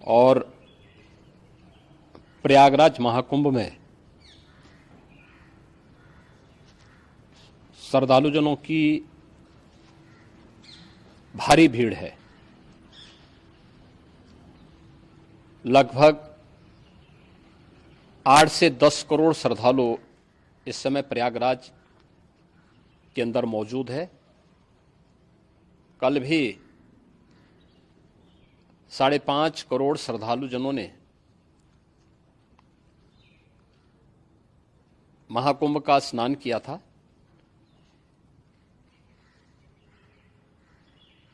और प्रयागराज महाकुंभ में श्रद्धालुजनों की भारी भीड़ है। लगभग 8 से 10 करोड़ श्रद्धालु इस समय प्रयागराज के अंदर मौजूद है। कल भी 5.5 करोड़ श्रद्धालुजनों ने महाकुंभ का स्नान किया था।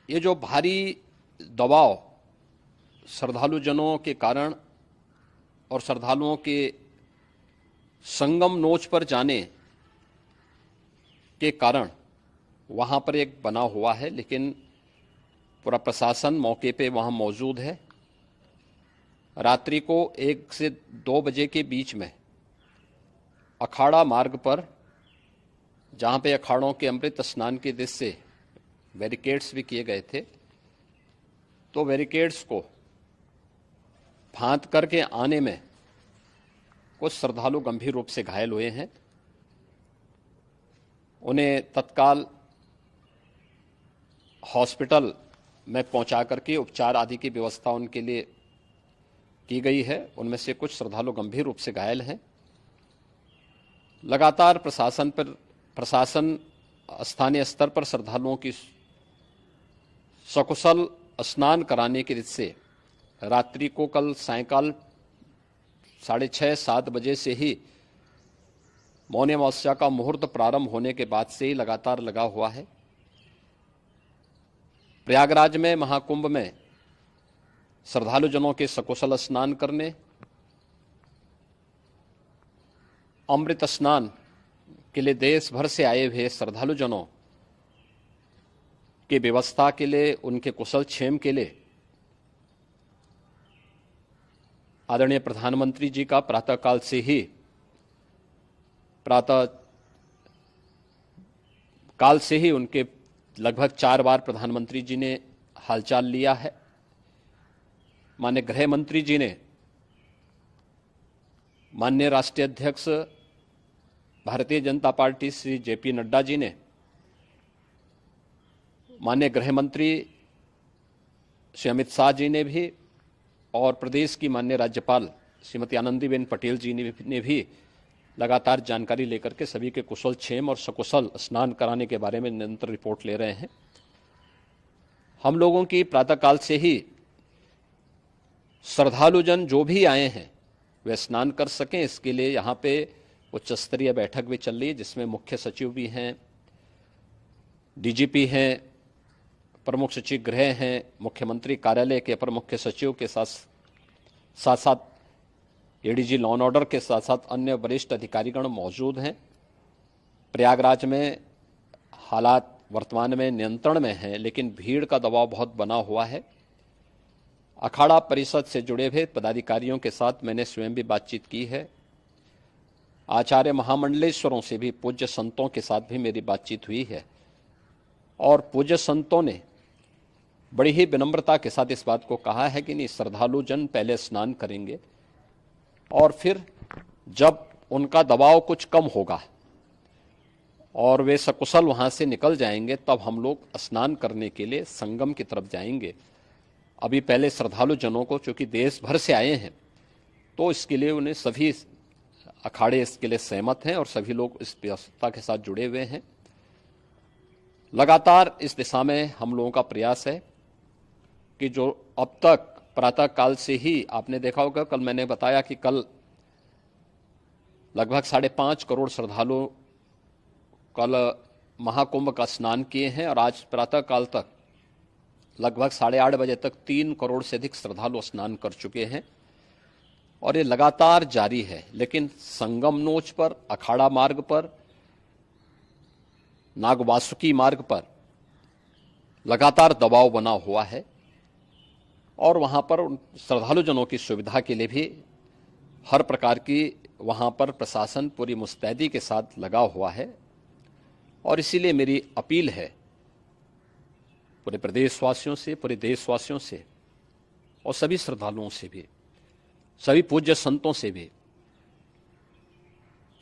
ये जो भारी दबाव श्रद्धालुजनों के कारण और श्रद्धालुओं के संगम नोच पर जाने के कारण वहां पर एक बना हुआ है, लेकिन पूरा प्रशासन मौके पे वहां मौजूद है। रात्रि को 1 से 2 बजे के बीच में अखाड़ा मार्ग पर, जहां पे अखाड़ों के अमृत स्नान के दृश्य से बैरिकेड्स भी किए गए थे, तो बैरिकेड्स को फांद करके आने में कुछ श्रद्धालु गंभीर रूप से घायल हुए हैं। उन्हें तत्काल हॉस्पिटल में पहुंचा करके उपचार आदि की व्यवस्था उनके लिए की गई है। उनमें से कुछ श्रद्धालु गंभीर रूप से घायल हैं। लगातार प्रशासन स्थानीय स्तर पर श्रद्धालुओं की सकुशल स्नान कराने के दृष्टि से रात्रि को कल सायंकाल 6:30-7 बजे से ही मौनी अमावस्या का मुहूर्त प्रारंभ होने के बाद से ही लगातार लगा हुआ है। प्रयागराज में महाकुंभ में श्रद्धालुजनों के सकुशल स्नान करने, अमृत स्नान के लिए देश भर से आए हुए श्रद्धालुजनों की व्यवस्था के लिए, उनके कुशल क्षेम के लिए आदरणीय प्रधानमंत्री जी का प्रातःकाल से ही उनके लगभग 4 बार प्रधानमंत्री जी ने हालचाल लिया है। माननीय गृह मंत्री जी ने, माननीय राष्ट्रीय अध्यक्ष भारतीय जनता पार्टी श्री जेपी नड्डा जी ने, माननीय गृह मंत्री श्री अमित शाह जी ने भी, और प्रदेश की माननीय राज्यपाल श्रीमती आनंदीबेन पटेल जी ने भी लगातार जानकारी लेकर के सभी के कुशल क्षेम और सकुशल स्नान कराने के बारे में निरंतर रिपोर्ट ले रहे हैं। हम लोगों की प्रातःकाल से ही श्रद्धालुजन जो भी आए हैं वे स्नान कर सकें, इसके लिए यहाँ पे उच्च स्तरीय बैठक भी चल रही है, जिसमें मुख्य सचिव भी हैं, डीजीपी हैं, प्रमुख सचिव गृह हैं, मुख्यमंत्री कार्यालय के अपर मुख्य सचिव के साथ साथ एडीजी लॉ एंड ऑर्डर के साथ साथ अन्य वरिष्ठ अधिकारीगण मौजूद हैं। प्रयागराज में हालात वर्तमान में नियंत्रण में हैं, लेकिन भीड़ का दबाव बहुत बना हुआ है। अखाड़ा परिषद से जुड़े हुए पदाधिकारियों के साथ मैंने स्वयं भी बातचीत की है। आचार्य महामंडलेश्वरों से भी, पूज्य संतों के साथ भी मेरी बातचीत हुई है, और पूज्य संतों ने बड़ी ही विनम्रता के साथ इस बात को कहा है कि नहीं, श्रद्धालु जन पहले स्नान करेंगे और फिर जब उनका दबाव कुछ कम होगा और वे सकुशल वहां से निकल जाएंगे, तब हम लोग स्नान करने के लिए संगम की तरफ जाएंगे। अभी पहले श्रद्धालु जनों को, चूंकि देश भर से आए हैं, तो इसके लिए उन्हें सभी अखाड़े इसके लिए सहमत हैं और सभी लोग इस व्यवस्था के साथ जुड़े हुए हैं। लगातार इस दिशा में हम लोगों का प्रयास है कि जो अब तक प्रातःकाल से ही आपने देखा होगा, कल मैंने बताया कि कल लगभग 5.5 करोड़ श्रद्धालु कल महाकुंभ का स्नान किए हैं, और आज प्रातःकाल तक लगभग 8:30 बजे तक 3 करोड़ से अधिक श्रद्धालु स्नान कर चुके हैं, और ये लगातार जारी है। लेकिन संगम नोच पर, अखाड़ा मार्ग पर, नागवासुकी मार्ग पर लगातार दबाव बना हुआ है, और वहां पर श्रद्धालुजनों की सुविधा के लिए भी हर प्रकार की वहां पर प्रशासन पूरी मुस्तैदी के साथ लगा हुआ है। और इसीलिए मेरी अपील है पूरे प्रदेशवासियों से, पूरे देशवासियों से, और सभी श्रद्धालुओं से भी, सभी पूज्य संतों से भी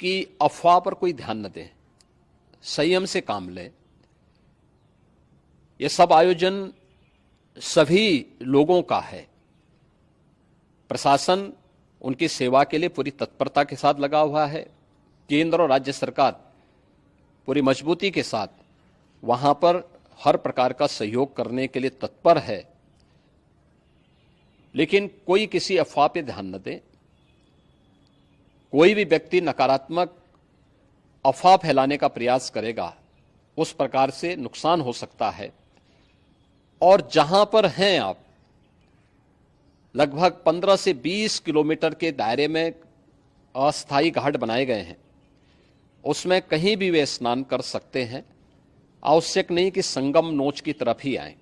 कि अफवाह पर कोई ध्यान न दें, संयम से काम लें। ये सब आयोजन सभी लोगों का है। प्रशासन उनकी सेवा के लिए पूरी तत्परता के साथ लगा हुआ है। केंद्र और राज्य सरकार पूरी मजबूती के साथ वहां पर हर प्रकार का सहयोग करने के लिए तत्पर है। लेकिन कोई किसी अफवाह पे ध्यान न दे। कोई भी व्यक्ति नकारात्मक अफवाह फैलाने का प्रयास करेगा, उस प्रकार से नुकसान हो सकता है। और जहां पर हैं आप, लगभग 15 से 20 किलोमीटर के दायरे में अस्थायी घाट बनाए गए हैं, उसमें कहीं भी वे स्नान कर सकते हैं। आवश्यक नहीं कि संगम नोच की तरफ ही आएं,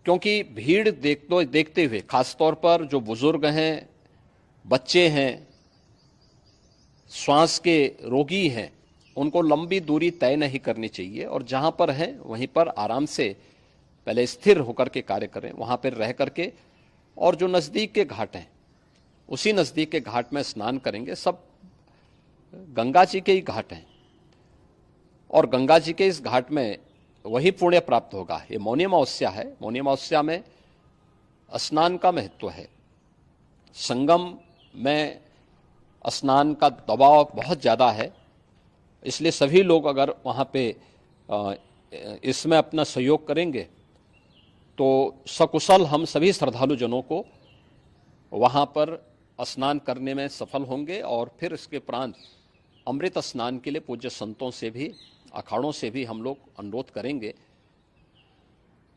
क्योंकि भीड़ देखते हुए, खासतौर पर जो बुजुर्ग हैं, बच्चे हैं, श्वास के रोगी हैं, उनको लंबी दूरी तय नहीं करनी चाहिए और जहां पर हैं वहीं पर आराम से पहले स्थिर होकर के कार्य करें, वहां पर रह करके। और जो नजदीक के घाट हैं, उसी नजदीक के घाट में स्नान करेंगे। सब गंगा जी के ही घाट हैं और गंगा जी के इस घाट में वही पुण्य प्राप्त होगा। ये मौनी अमावस्या है। मौनी अमावस्या में स्नान का महत्व है। संगम में स्नान का दबाव बहुत ज़्यादा है, इसलिए सभी लोग अगर वहाँ पे इसमें अपना सहयोग करेंगे तो सकुशल हम सभी श्रद्धालु जनों को वहाँ पर स्नान करने में सफल होंगे। और फिर इसके उपरांत अमृत स्नान के लिए पूज्य संतों से भी, अखाड़ों से भी हम लोग अनुरोध करेंगे।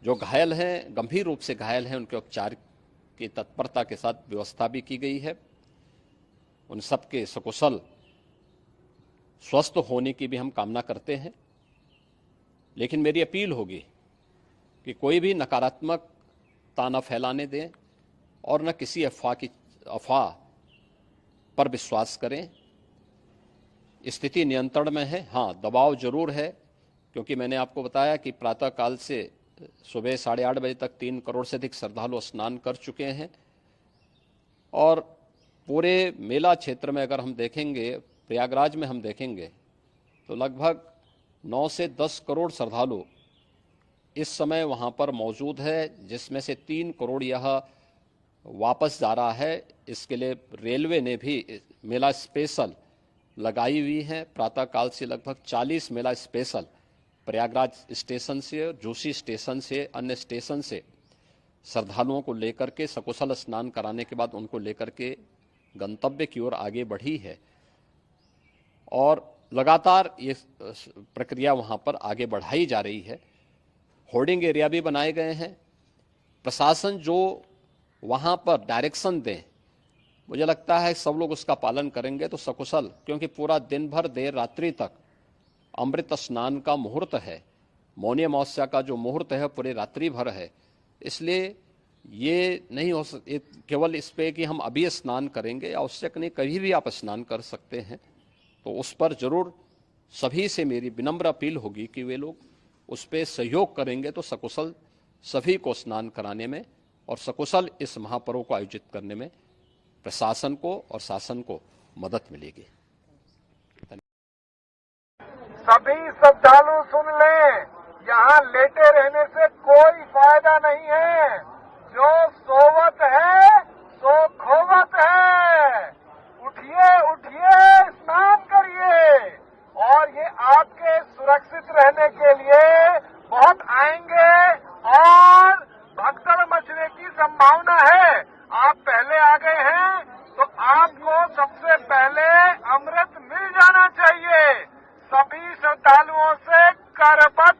जो घायल हैं, गंभीर रूप से घायल हैं, उनके उपचार की तत्परता के साथ व्यवस्था भी की गई है। उन सबके सकुशल स्वस्थ होने की भी हम कामना करते हैं। लेकिन मेरी अपील होगी कि कोई भी नकारात्मकता न फैलाने दें और न किसी अफवाह पर विश्वास करें। स्थिति नियंत्रण में है। हाँ, दबाव जरूर है, क्योंकि मैंने आपको बताया कि प्रातःकाल से सुबह 8:30 बजे तक 3 करोड़ से अधिक श्रद्धालु स्नान कर चुके हैं। और पूरे मेला क्षेत्र में अगर हम देखेंगे, प्रयागराज में हम देखेंगे तो लगभग 9 से 10 करोड़ श्रद्धालु इस समय वहाँ पर मौजूद है, जिसमें से 3 करोड़ यह वापस जा रहा है। इसके लिए रेलवे ने भी मेला स्पेशल लगाई हुई है। प्रातःकाल से लगभग 40 मेला स्पेशल प्रयागराज स्टेशन से, जोशी स्टेशन से, अन्य स्टेशन से श्रद्धालुओं को लेकर के सकुशल स्नान कराने के बाद उनको लेकर के गंतव्य की ओर आगे बढ़ी है। और लगातार ये प्रक्रिया वहाँ पर आगे बढ़ाई जा रही है। होर्डिंग एरिया भी बनाए गए हैं। प्रशासन जो वहाँ पर डायरेक्शन दें, मुझे लगता है सब लोग उसका पालन करेंगे तो सकुशल, क्योंकि पूरा दिन भर देर रात्रि तक अमृत स्नान का मुहूर्त है। मौनी अमावस्या का जो मुहूर्त है पूरे रात्रि भर है। इसलिए ये नहीं हो केवल इस पे कि हम अभी स्नान करेंगे, आवश्यक नहीं, कभी भी आप स्नान कर सकते हैं। तो उस पर जरूर सभी से मेरी विनम्र अपील होगी कि वे लोग उस पर सहयोग करेंगे तो सकुशल सभी को स्नान कराने में और सकुशल इस महापर्व को आयोजित करने में प्रशासन को और शासन को मदद मिलेगी। सभी श्रद्धालु सुन लें, यहाँ लेटे रहने से कोई फायदा नहीं है। जो सोवत है सो खोवत है। उठिए उठिए, स्नान करिए। और ये आपके सुरक्षित रहने के लिए बहुत आएंगे और भगदड़ मचने की संभावना है। आप पहले आ गए हैं तो आपको सबसे पहले अमृत मिल जाना चाहिए। सभी श्रद्धालुओं से करबद्ध